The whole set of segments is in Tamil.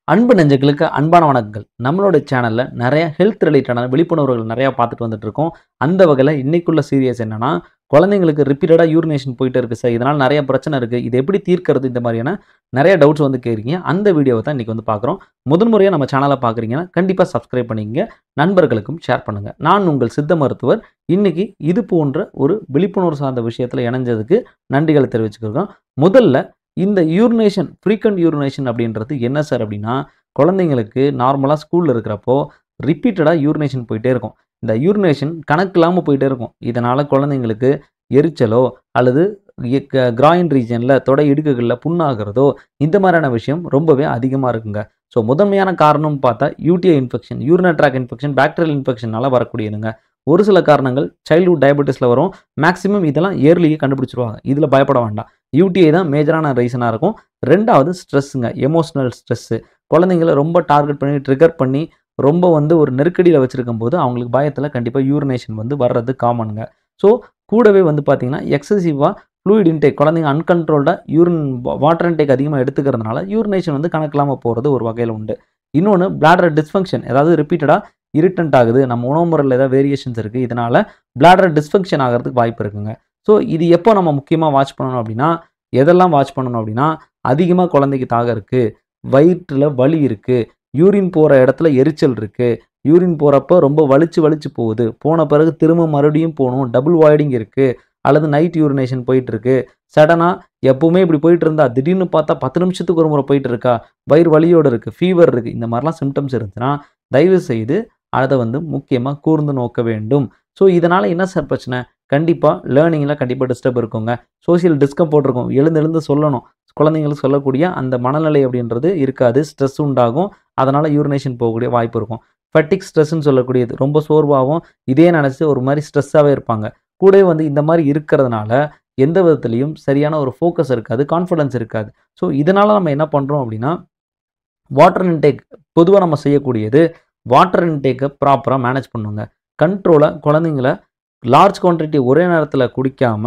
அன்பு நெஞ்சங்களுக்கு அன்பான வணக்கங்கள். நம்மளோட சேனல்ல நெறைய ஹெல்த் ரிலேட்டடான விழிப்புணர்வுகள் நெறைய பார்த்துட்டு வந்துட்டு இருக்கோம். அந்த வகையில இன்னைக்குள்ள சீரியஸ் என்னன்னா, குழந்தைங்களுக்கு ரிப்பீட்டடா யூரினேஷன் போயிட்டே இருக்கு சார். இதனால நெறைய பிரச்சனை இருக்கு. இது எப்படி தீர்க்கிறது? இந்த மாரியான நெறைய டவுட்ஸ் வந்து கேட்கிறீங்க. அந்த வீடியோவ தான் இன்னைக்கு வந்து பார்க்குறோம். முதல் முறையா நம்ம சேனல பார்க்குறீங்கன்னா, கண்டிப்பா சப்ஸ்கிரைப் பண்ணிக்கங்க. நண்பர்களுக்கும் ஷேர் பண்ணுங்க. நான் உங்கள் சித்த மருத்துவர். இன்னைக்கு இது போன்ற ஒரு விழிப்புணர்வு சார்ந்த விஷயத்துல இணைஞ்சதுக்கு நன்றிகள தெரிவிச்சுக்கிறோம். முதல்ல இந்த யூரினேஷன், ஃப்ரீக்வென்ட் யூரினேஷன் அப்படின்றது என்ன சார் அப்படின்னா, குழந்தைங்களுக்கு நார்மலா ஸ்கூல்ல இருக்கிறப்போ, ரிப்பீட்டடா யூரினேஷன் போயிட்டே இருக்கும். இந்த யூரினேஷன் கணக்கில்லாம போயிட்டே இருக்கும். இதனால குழந்தைங்களுக்கு எரிச்சலோ அல்லது கிராயின் ரீஜியன்ல தொடை இடுக்குகள்ல புண்ணாகிறதோ, இந்த மாரியான விஷயம் ரொம்பவே அதிகமா இருக்குங்க. ஸோ முதன்மையான காரணம்னு பார்த்தா UTI infection, urinary tract infection, bacterial இன்ஃபெக்ஷனால வரக்கூடியதுங்க. ஒரு சில காரணங்கள் சைல்ட்ஹுட் டயபெட்டிஸ்ல வரும். மேக்ஸிமம் இதெல்லாம் இயர்லியே கண்டுபிடிச்சுருவாங்க. இதுல பயப்பட வேண்டாம். யூடிஐ தான் மேஜரான ரீசனா இருக்கும். 2வது ஸ்ட்ரெஸ்ஸுங்க. Emotional stress. குழந்தைங்கள ரொம்ப டார்கெட் பண்ணி, ட்ரிகர் பண்ணி, ரொம்ப வந்து ஒரு நெருக்கடியில வச்சிருக்கும்போது, அவங்களுக்கு பயத்தில கண்டிப்பா யூரினேஷன் வந்து வர்றது காமன்ங்க. ஸோ கூடவே வந்து பார்த்தீங்கன்னா, எக்ஸசிவா ஃப்ளூயிட் இன்டேக் குழந்தைங்க அன்கண்ட்ரோல்டா வாட்டர் இன்டேக் அதிகமா எடுத்துக்கிறதுனால, யூரினேஷன் வந்து கணக்கில்லாம போறது ஒரு வகையில உண்டு. இன்னொன்னு பிளாடர் டிஸ்ஃபங்ஷன். அதாவது ரிப்பீட்டடா இரிட்டன்ட் ஆகுது. நம்ம உணவு முறையில ஏதாவது வேரியேஷன்ஸ் இருக்கு. இதனால பிளாடர் டிஸ்ஃபங்ஷன் ஆகுறதுக்கு வாய்ப்பு இருக்குங்க. ஸோ இது எப்போ நம்ம முக்கியமா வாட்ச் பண்ணணும் அப்படின்னா, எதெல்லாம் வாட்ச் பண்ணணும் அப்படின்னா, அதிகமா குழந்தைக்கு தாகம் இருக்கு, வயிற்றுல வலி இருக்கு, யூரின் போற இடத்துல எரிச்சல் இருக்கு, யூரின் போறப்போ ரொம்ப வலிச்சு வலிச்சு போகுது, போன பிறகு திரும்ப மறுபடியும் போணும், டபுள் வாய்டிங் இருக்கு, அல்லது நைட் யூரினேஷன் போயிட்டு இருக்கு, சடனா எப்பவுமே இப்படி போயிட்டு இருந்தா திடீர்னு பார்த்தா 10 நிமிஷத்துக்கு ஒரு முறை போயிட்டு இருக்கா, வயிறு வலியோட இருக்கு, ஃபீவர் இருக்கு, இந்த மாதிரிலாம் சிம்டம்ஸ் இருந்துச்சுன்னா, தயவு செய்து அத வந்து முக்கியமா கூர்ந்து நோக்க வேண்டும். ஸோ இதனால என்ன சார் பிரச்சனை? கண்டிப்பா லேர்னிங்ல கண்டிப்பா டிஸ்டர்ப் இருக்குங்க. சோசியல் டிஸ்கம்ஃபோர்ட் இருக்கும். எழுந்து எழுந்து சொல்லணும். குழந்தைங்களுக்கு சொல்லக்கூடிய அந்த மனநிலை அப்படின்றது இருக்காது. ஸ்ட்ரெஸ் உண்டாகும். அதனால யூரினேஷன் போகக்கூடிய வாய்ப்பு இருக்கும். ஃபட்டிக் ஸ்ட்ரெஸ்ன்னு சொல்லக்கூடியது. ரொம்ப சோர்வாவும், இதே நினைச்சு ஒரு மாரி ஸ்ட்ரெஸ்ஸாவே இருப்பாங்க. கூடவே வந்து இந்த மாரி இருக்கிறதுனால, எந்த விதத்திலயும் சரியான ஒரு ஃபோக்கஸ் இருக்காது. கான்ஃபிடன்ஸ் இருக்காது. ஸோ இதனால நம்ம என்ன பண்றோம் அப்படின்னா, வாட்டர் இன்டேக் பொதுவா நம்ம செய்யக்கூடியது, வாட்டர் இன்டேக்க ப்ராப்பரா மேனேஜ் பண்ணணுங்க. கண்ட்ரோலா குழந்தைங்கள லார்ஜ் குவான்டிட்டி ஒரே நேரத்தில குடிக்காம,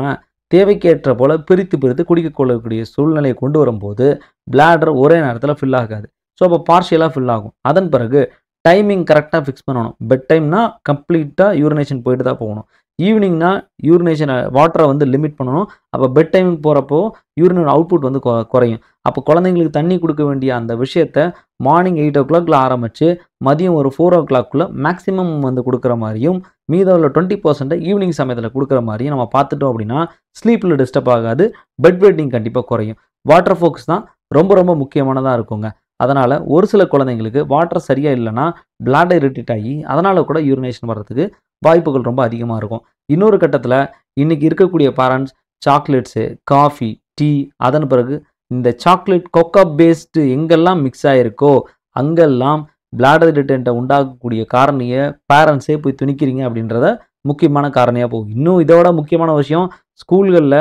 தேவைக்கேற்ற போல பிரித்து பிரித்து குடிக்கக் கொள்ளக்கூடிய சூழ்நிலையை கொண்டு வரும்போது, பிளாடர் ஒரே நேரத்தில ஃபில் ஆகாது. ஸோ அப்போ பார்ஷியலா ஃபில் ஆகும். அதன் பிறகு டைமிங் கரெக்ட்டா ஃபிக்ஸ் பண்ணணும். பெட் டைம்னா கம்ப்ளீட்டா யூரினேஷன் போயிட்டு தான் போகணும். ஈவினிங்னா யூரினேஷன வாட்டர வந்து லிமிட் பண்ணணும். அப்போ பெட் டைமிங் போறப்போ யூரினரி அவுட்புட் வந்து குறையும். அப்போ குழந்தைங்களுக்கு தண்ணி குடுக்க வேண்டிய அந்த விஷயத்த மார்னிங் 8:00ல ஆரம்பிச்சு, மதியம் ஒரு 4:00க்குள்ள மேக்ஸிமம் வந்து குடுக்குற மாரியும், மீதம் உள்ள 20% ஈவினிங் சமயத்தில குடுக்குற மாரியும் நம்ம பார்த்துட்டோம் அப்படின்னா, ஸ்லீப்ல டிஸ்டர்ப் ஆகாது. பெட் வெயிட்டிங் கண்டிப்பா குறையும். வாட்டர் ஃபோக்கஸ் தான் ரொம்ப ரொம்ப முக்கியமானதா இருக்குங்க. அதனால ஒரு சில குழந்தைங்களுக்கு வாட்டர் சரியா இல்லன்னா, பிளாடர் இரிட்டேட் ஆகி, அதனால கூட யூரினேஷன் வர்றதுக்கு வாய்ப்புகள் ரொம்ப அதிகமா இருக்கும். இன்னொரு கட்டத்தில இன்னைக்கு இருக்கக்கூடிய பேரண்ட்ஸ் சாக்லேட்ஸு, காஃபி, டீ அதன் பிறகு இந்த சாக்லேட் கோகோ பேஸ்டு எங்கெல்லாம் மிக்ஸ் ஆயிருக்கோ, அங்கெல்லாம் பிளாடர் இரிட்டன்ட்ட உண்டாக்கக்கூடிய காரணிய பேரண்ட்ஸே போய் திணிக்கிறீங்க அப்படின்றத முக்கியமான காரணியா போகும். இன்னும் இதோட முக்கியமான விஷயம் ஸ்கூல்கள்ல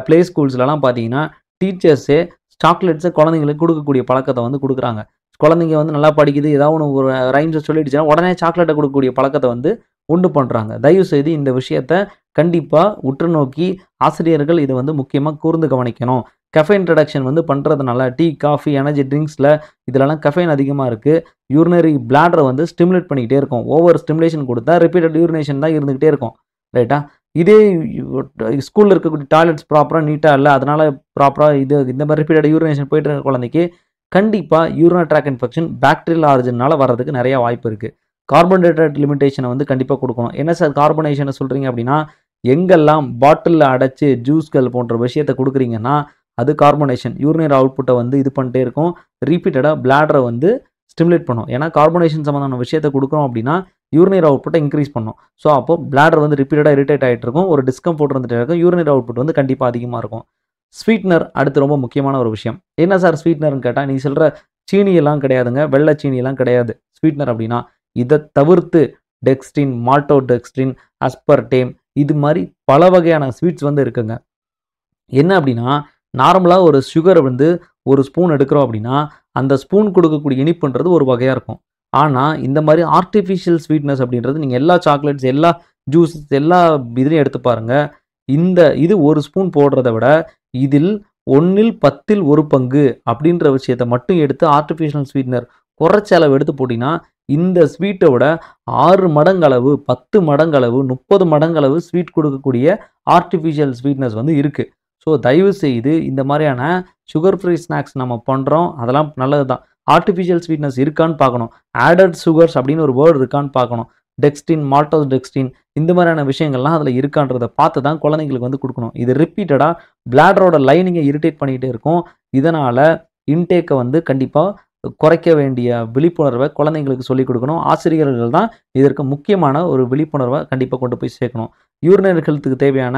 ப்ளே ஸ்கூல்ஸ்லலாம் பார்த்தீங்கன்னா, டீச்சர்ஸே சாக்லேட்ஸ குழந்தைங்களுக்கு குடுக்கக்கூடிய பழக்கத்த வந்து குடுக்குறாங்க. குழந்தைங்க வந்து நல்லா படிக்குது, ஏதாவது ஒண்ணு ஒரு ரைம்ஸ சொல்லிடுச்சுன்னா, உடனே சாக்லேட்ட குடுக்கக்கூடிய பழக்கத்த வந்து உண்டு பண்றாங்க. தயவு செய்து இந்த விஷயத்த கண்டிப்பா உற்று நோக்கி ஆசிரியர்கள் இத வந்து முக்கியமா கூர்ந்து கவனிக்கணும். கஃபைன் ரிடக்ஷன் வந்து பண்றதுனால டீ, காஃபி, எனர்ஜி ட்ரிங்க்ஸ்ல இதுலலாம் கஃபைன் அதிகமா இருக்கு. யூரினரி பிளாடர வந்து ஸ்டிமுலேட் பண்ணிக்கிட்டே இருக்கும். ஓவர் ஸ்டிமுலேஷன் குடுத்தா ரிப்பீட்டட் யூரினேஷன் தான் இருந்துகிட்டே இருக்கும். ரைட்டா? இதே ஸ்கூல்ல இருக்கக்கூடிய டாய்லெட்ஸ் ப்ராப்பரா நீட்டா இல்ல. அதனால ப்ராப்பரா இந்த மாரி ரிப்பீட்டட் யூரினேஷன் போயிட்டு இருக்க குழந்தைக்கு கண்டிப்பா யூரினரி ட்ராக்ட் இன்ஃபெக்ஷன் பாக்டீரியல் ஆரிஜின்னால வர்றதுக்கு நெறைய வாய்ப்பு இருக்கு. கார்போஹைட்ரேட் லிமிட்டேஷன வந்து கண்டிப்பா குடுக்கணும். என்ன சார் கார்பனேஷன சொல்றீங்க அப்படின்னா, எங்கெல்லாம் பாட்டில்ல அடைச்சு ஜூஸ்கள் போன்ற விஷயத்த குடுக்குறீங்கன்னா, அது கார்பனேஷன். யூரினரி அவுட்புட்ட வந்து இது பண்ணிட்டே இருக்கும். ரிப்பீட்டடா பிளாடர வந்து ஸ்டிமுலேட் பண்ணும். ஏன்னா கார்பனேஷன் சம்மந்தமான விஷயத்த குடுக்குறோம் அப்படின்னா, யூரினரி அவுட்புட்ட இன்கிரீஸ் பண்ணும். ஸோ அப்போ பிளாடர் வந்து ரிப்பீட்டடா இரிட்டேட் ஆயிட்டு இருக்கும். ஒரு டிஸ்கம்ஃபோர்ட் இருந்துட்டே இருக்கும். யூரினரி அவுட்புட் வந்து கண்டிப்பா அதிகமா இருக்கும். ஸ்வீட்னர் அடுத்து ரொம்ப முக்கியமான ஒரு விஷயம். என்ன சார் ஸ்வீட்னர்ன்னு கேட்டா, நீ சொல்ற சீனி எல்லாம் கிடையாதுங்க. வெள்ள சீனி எல்லாம் கிடையாது. ஸ்வீட்னர் அப்படின்னா, இத தவிர்த்து டெக்ஸ்டின், மால்டோடெக்ஸ்டின், அஸ்பர்டேம் இது மாரி பல வகையான ஸ்வீட்ஸ் வந்து இருக்குங்க. என்ன அப்படின்னா, நார்மலா ஒரு சுகர வந்து ஒரு ஸ்பூன் எடுக்கிறோம் அப்படின்னா, அந்த ஸ்பூன் குடுக்கக்கூடிய இனிப்புன்றது ஒரு வகையா இருக்கும். ஆனா, இந்த மாரி ஆர்ட்டிஃபிஷியல் ஸ்வீட்னஸ் அப்படின்றது நீங்க எல்லா சாக்லேட்ஸ், எல்லா ஜூஸஸ் எல்லா இதுலயும் எடுத்து பாருங்க. இது 1 ஸ்பூன் போடுறத விட, இதில் 1ல் 10ல் 1 பங்கு அப்படின்ற விஷயத்த மட்டும் எடுத்து ஆர்ட்டிஃபிஷியல் ஸ்வீட்னர் குறைச்ச அளவு எடுத்து போட்டிங்கன்னா, இந்த ஸ்வீட்ட விட 6 மடங்களவு, 10 மடங்களவு, 30 மடங்களவு ஸ்வீட் குடுக்கக்கூடிய ஆர்ட்டிஃபிஷியல் ஸ்வீட்னஸ் வந்து இருக்கு. ஸோ தயவு செய்து இந்த மாரியான சுகர் ஃப்ரீ ஸ்நாக்ஸ் நம்ம பண்றோம். அதெல்லாம் நல்லது தான். ஆர்ட்டிஃபிஷியல் ஸ்வீட்னஸ் இருக்கான்னு பார்க்கணும். ஆடட் சுகர்ஸ் அப்படின்னு ஒரு வேர்ட் இருக்கான்னு பார்க்கணும். டெக்ஸ்டின், மால்டோஸ் டெக்ஸ்டின் இந்த மாரியான விஷயங்கள்லாம் அதில இருக்கான்றத பார்த்து தான் குழந்தைங்களுக்கு வந்து குடுக்கணும். இது ரிப்பீட்டடா பிளாடரோட லைனிங்க இரிட்டேட் பண்ணிக்கிட்டே இருக்கும். இதனால இன்டேக்க வந்து கண்டிப்பா குறைக்க வேண்டிய விழிப்புணர்வ குழந்தைங்களுக்கு சொல்லிக் குடுக்கணும். ஆசிரியர்கள் தான் இதற்கு முக்கியமான ஒரு விழிப்புணர்வ கண்டிப்பா கொண்டு போய் சேர்க்கணும். யூரினரி ஹெல்த்துக்கு தேவையான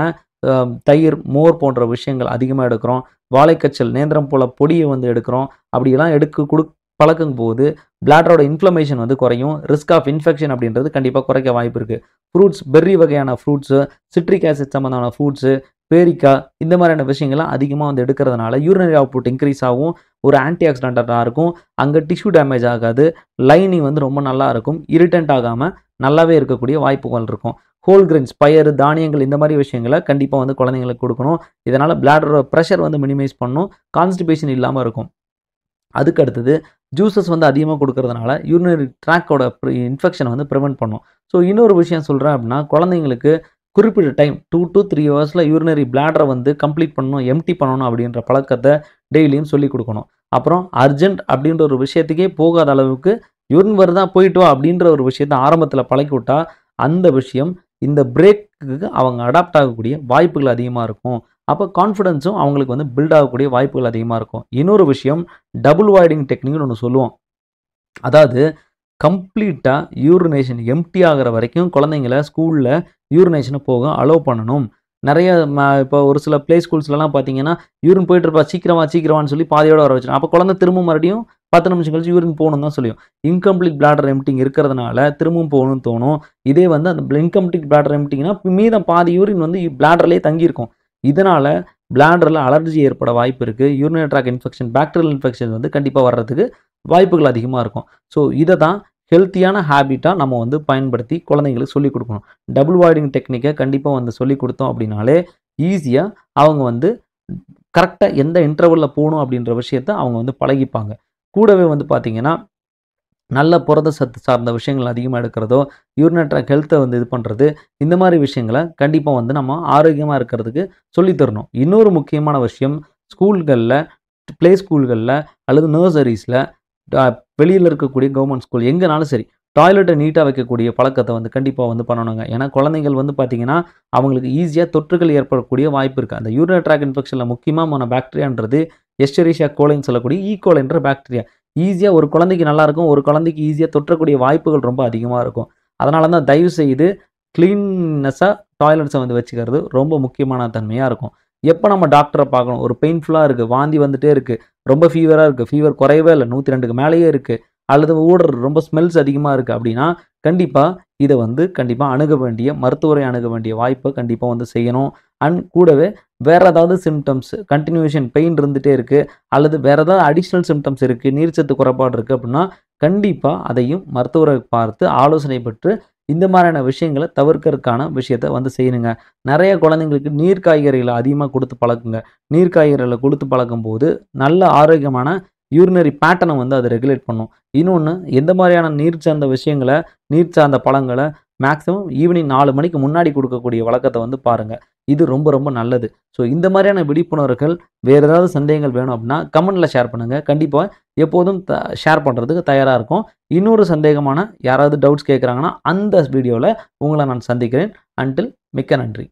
தயிர், மோர் போன்ற விஷயங்கள் அதிகமா எடுக்கிறோம். வாழைக்கச்சல், நேந்திரம் போல பொடிய வந்து எடுக்கிறோம். அப்படியெல்லாம் பழக்கும்போது பிளாடரோட இன்ஃப்ளமேஷன் வந்து குறையும். ரிஸ்க் ஆஃப் இன்ஃபெக்ஷன் அப்படின்றது கண்டிப்பா குறைக்க வாய்ப்பு இருக்கு. ஃப்ரூட்ஸ், பெர்ரி வகையான ஃப்ரூட்ஸு, சிட்ரிக் ஆசிட் சம்மந்தமான ஃப்ரூட்ஸு, பேரிக்கா இந்த மாதிரியான விஷயங்கள்லாம் அதிகமா வந்து எடுக்கிறதுனால யூரினரி அவுட்புட் இன்க்ரீஸ் ஆகும். ஒரு ஆன்டி ஆக்ஸிடென்ட்டா இருக்கும். அங்க டிஷ்யூ டேமேஜ் ஆகாது. லைனிங் வந்து ரொம்ப நல்லா இருக்கும். இரிட்டன்ட் ஆகாம நல்லாவே இருக்கக்கூடிய வாய்ப்புகள் இருக்கும். ஹோல் கிரெயின்ஸ், பயறு, தானியங்கள் இந்த மாரி விஷயங்கள கண்டிப்பா வந்து குழந்தைங்களுக்கு குடுக்கணும். இதனால பிளாடரோட பிரஷர் வந்து மினிமைஸ் பண்ணும். கான்ஸ்டிபேஷன் இல்லாம இருக்கும். அதுக்கு அடுத்தது ஜூஸஸ் வந்து அதிகமா குடுக்கறதுனால யூரினரி ட்ராக்கோட இன்ஃபெக்ஷன வந்து பிரிவென்ட் பண்ணும். ஸோ இன்னொரு விஷயம் சொல்றேன் அப்படின்னா, குழந்தைங்களுக்கு குறிப்பிட்ட டைம் 2 to 3 ஹவர்ஸ்ல யூரினரி பிளாடர வந்து கம்ப்ளீட் பண்ணணும், எம்ப்டி பண்ணணும் அப்படின்ற பழக்கத்த டெய்லியும் சொல்லிக் குடுக்கணும். அப்புறம் அர்ஜென்ட் அப்படின்ற ஒரு விஷயத்துக்கே போகாத அளவுக்கு யூரின் வருதா போயிட்டு வா அப்படின்ற ஒரு விஷயத்த ஆரம்பத்தில பழக்கிவிட்டா, அந்த விஷயம் இந்த பிரேக்குக்கு அவங்க அடாப்ட் ஆகக்கூடிய வாய்ப்புகள் அதிகமா இருக்கும். அப்ப கான்ஃபிடன்ஸும் அவங்களுக்கு வந்து பில்ட் ஆகக்கூடிய வாய்ப்புகள் அதிகமா இருக்கும். இன்னொரு விஷயம் டபுள் வாய்டிங் டெக்னிக்னு ஒண்ணு சொல்லுவோம். அதாவது கம்ப்ளீட்டா யூரினேஷன் எம்ப்டி ஆகுற வரைக்கும் குழந்தைங்கள ஸ்கூல்ல யூரினேஷன போக அலோவ் பண்ணணும். நெறைய இப்போ ஒரு சில ப்ளே ஸ்கூல்ஸ்லலாம் பார்த்தீங்கன்னா, யூரின் போயிட்டு இருப்பா சீக்கிரமான்னு சொல்லி பாதியோட வர வச்சுருவாங்க. அப்போ குழந்தை திரும்ப மறுபடியும் 10 நிமிஷம் கழிச்சு யூரின் போகணும்னு தான் சொல்லியும். இன்கம்ப்ளீட் பிளாடர் எம்ப்டிங் இருக்கிறதுனால திரும்பவும் போகணும்னு தோணும். இதே வந்து அந்த இன்கம்ப்ளீட் பிளாடர் எம்ப்டிங்னா மீதம் பாதி யூரின் வந்து பிளாடர்லயே தங்கியிருக்கும். இதனால பிளாடர்ல அலர்ஜி ஏற்பட வாய்ப்பு இருக்கு. Urinary tract infection, bacterial infection வந்து கண்டிப்பா வர்றதுக்கு வாய்ப்புகள் அதிகமா இருக்கும். ஸோ இத தான் ஹெல்த்தியான ஹேபிட்டா நம்ம வந்து பயன்படுத்தி குழந்தைங்களுக்கு சொல்லிக் குடுக்கணும். டபுள் வாய்டிங் டெக்னிக்க கண்டிப்பா வந்து சொல்லிக் குடுத்தோம் அப்படின்னாலே, ஈஸியா அவங்க வந்து கரெக்ட்டா எந்த இன்டர்வல்ல போணும் அப்படின்ற விஷயத்த அவங்க வந்து பழகிப்பாங்க. கூடவே வந்து பார்த்தீங்கன்னா, நல்ல புரத சத்து சார்ந்த விஷயங்கள் அதிகமா எடுக்கிறதோ, யூரினரி ட்ராக்ட் ஹெல்த்த வந்து இது பண்றது, இந்த மாரி விஷயங்கள கண்டிப்பா வந்து நம்ம ஆரோக்கியமா இருக்கிறதுக்கு சொல்லி தரணும். இன்னொரு முக்கியமான விஷயம் ஸ்கூல்கள்ல, ப்ளே ஸ்கூல்கள்ல அல்லது நர்சரீஸ்ல அ வெளியில இருக்கக்கூடிய கவர்மெண்ட் ஸ்கூல் எங்கனாலும் சரி, டாய்லெட்ட நீட்டா வைக்கக்கூடிய பழக்கத்த வந்து கண்டிப்பா வந்து பண்ணணுங்க. ஏன்னா குழந்தைகள் வந்து பார்த்தீங்கன்னா, அவங்களுக்கு ஈஸியா தொற்றுகள் ஏற்படக்கூடிய வாய்ப்பு இருக்கு. அந்த யூரினரி ட்ராக்ட் இன்ஃபெக்ஷன்ல முக்கியமான பாக்டீரியான்றது எஸ்செரிஷியா கோலின்னு சொல்லக்கூடிய கோலின்ற பாக்டீரியா. ஈஸியா ஒரு குழந்தைக்கு நல்லாருக்கும். ஒரு குழந்தைக்கு ஈஸியா தொற்றக்கூடிய வாய்ப்புகள் ரொம்ப அதிகமா இருக்கும். அதனால தான் தயவு செய்து கிளீன்னஸா டாய்லெட்ஸ வந்து வச்சுக்கிறது ரொம்ப முக்கியமான தன்மையா இருக்கும். எப்ப நம்ம டாக்டர பார்க்கணும்? ஒரு பெயின்ஃபுல்லா இருக்கு. வாந்தி வந்துட்டே இருக்கு. ரொம்ப ஃபீவரா இருக்கு. ஃபீவர் குறையவே இல்ல. 102க்கு மேலேயே இருக்கு. அல்லது ஊடுறது ரொம்ப ஸ்மெல்ஸ் அதிகமா இருக்கு அப்படின்னா, கண்டிப்பா இத வந்து கண்டிப்பா அணுக வேண்டிய மருத்துவரை அணுக வேண்டிய வாய்ப்ப கண்டிப்பா வந்து செய்யணும். அண்ட் கூடவே வேற ஏதாவது சிம்ப்டம்ஸ் கன்டினியூஷன் பெயின் இருந்துட்டே இருக்கு. அல்லது வேற ஏதாவது அடிஷனல் சிம்ப்டம்ஸ் இருக்கு. நீர்ச்சத்து குறைபாடு இருக்கு அப்படின்னா, கண்டிப்பா அதையும் மருத்துவரை பார்த்து ஆலோசனை பெற்று இந்த மாரியான விஷயங்கள தவிர்க்கறதுக்கான விஷயத்த வந்து செய்யணுங்க. நெறைய குழந்தைங்களுக்கு நீர் காய்கறிகள அதிகமா குடுத்து பழக்குங்க. நீர் காய்கறிகள குடுத்து பழக்கும்போது, நல்ல ஆரோக்கியமான யூரினரி பேட்டர்ன வந்து அது ரெகுலேட் பண்ணும். இன்னொன்னு எந்த மாரியான நீர் சார்ந்த விஷயங்கள, நீர் சார்ந்த பழங்கள மேக்ஸிமம் ஈவினிங் 4 மணிக்கு முன்னாடி குடுக்கக்கூடிய வழக்கத்த வந்து பாருங்க. இது ரொம்ப ரொம்ப நல்லது. ஸோ இந்த மாரியான விழிப்புணர்வுகள், வேற ஏதாவது சந்தேகங்கள் வேணும் அப்படின்னா, கமெண்ட்ல ஷேர் பண்ணுங்க. கண்டிப்பா எப்போதும் ஷேர் பண்றதுக்கு தயாரா இருக்கோம். இன்னொரு சந்தேகமான யாராவது டவுட்ஸ் கேட்கறாங்கன்னா, அந்த வீடியோல உங்கள நான் சந்திக்கிறேன். அன்டில் மிக்க நன்றி.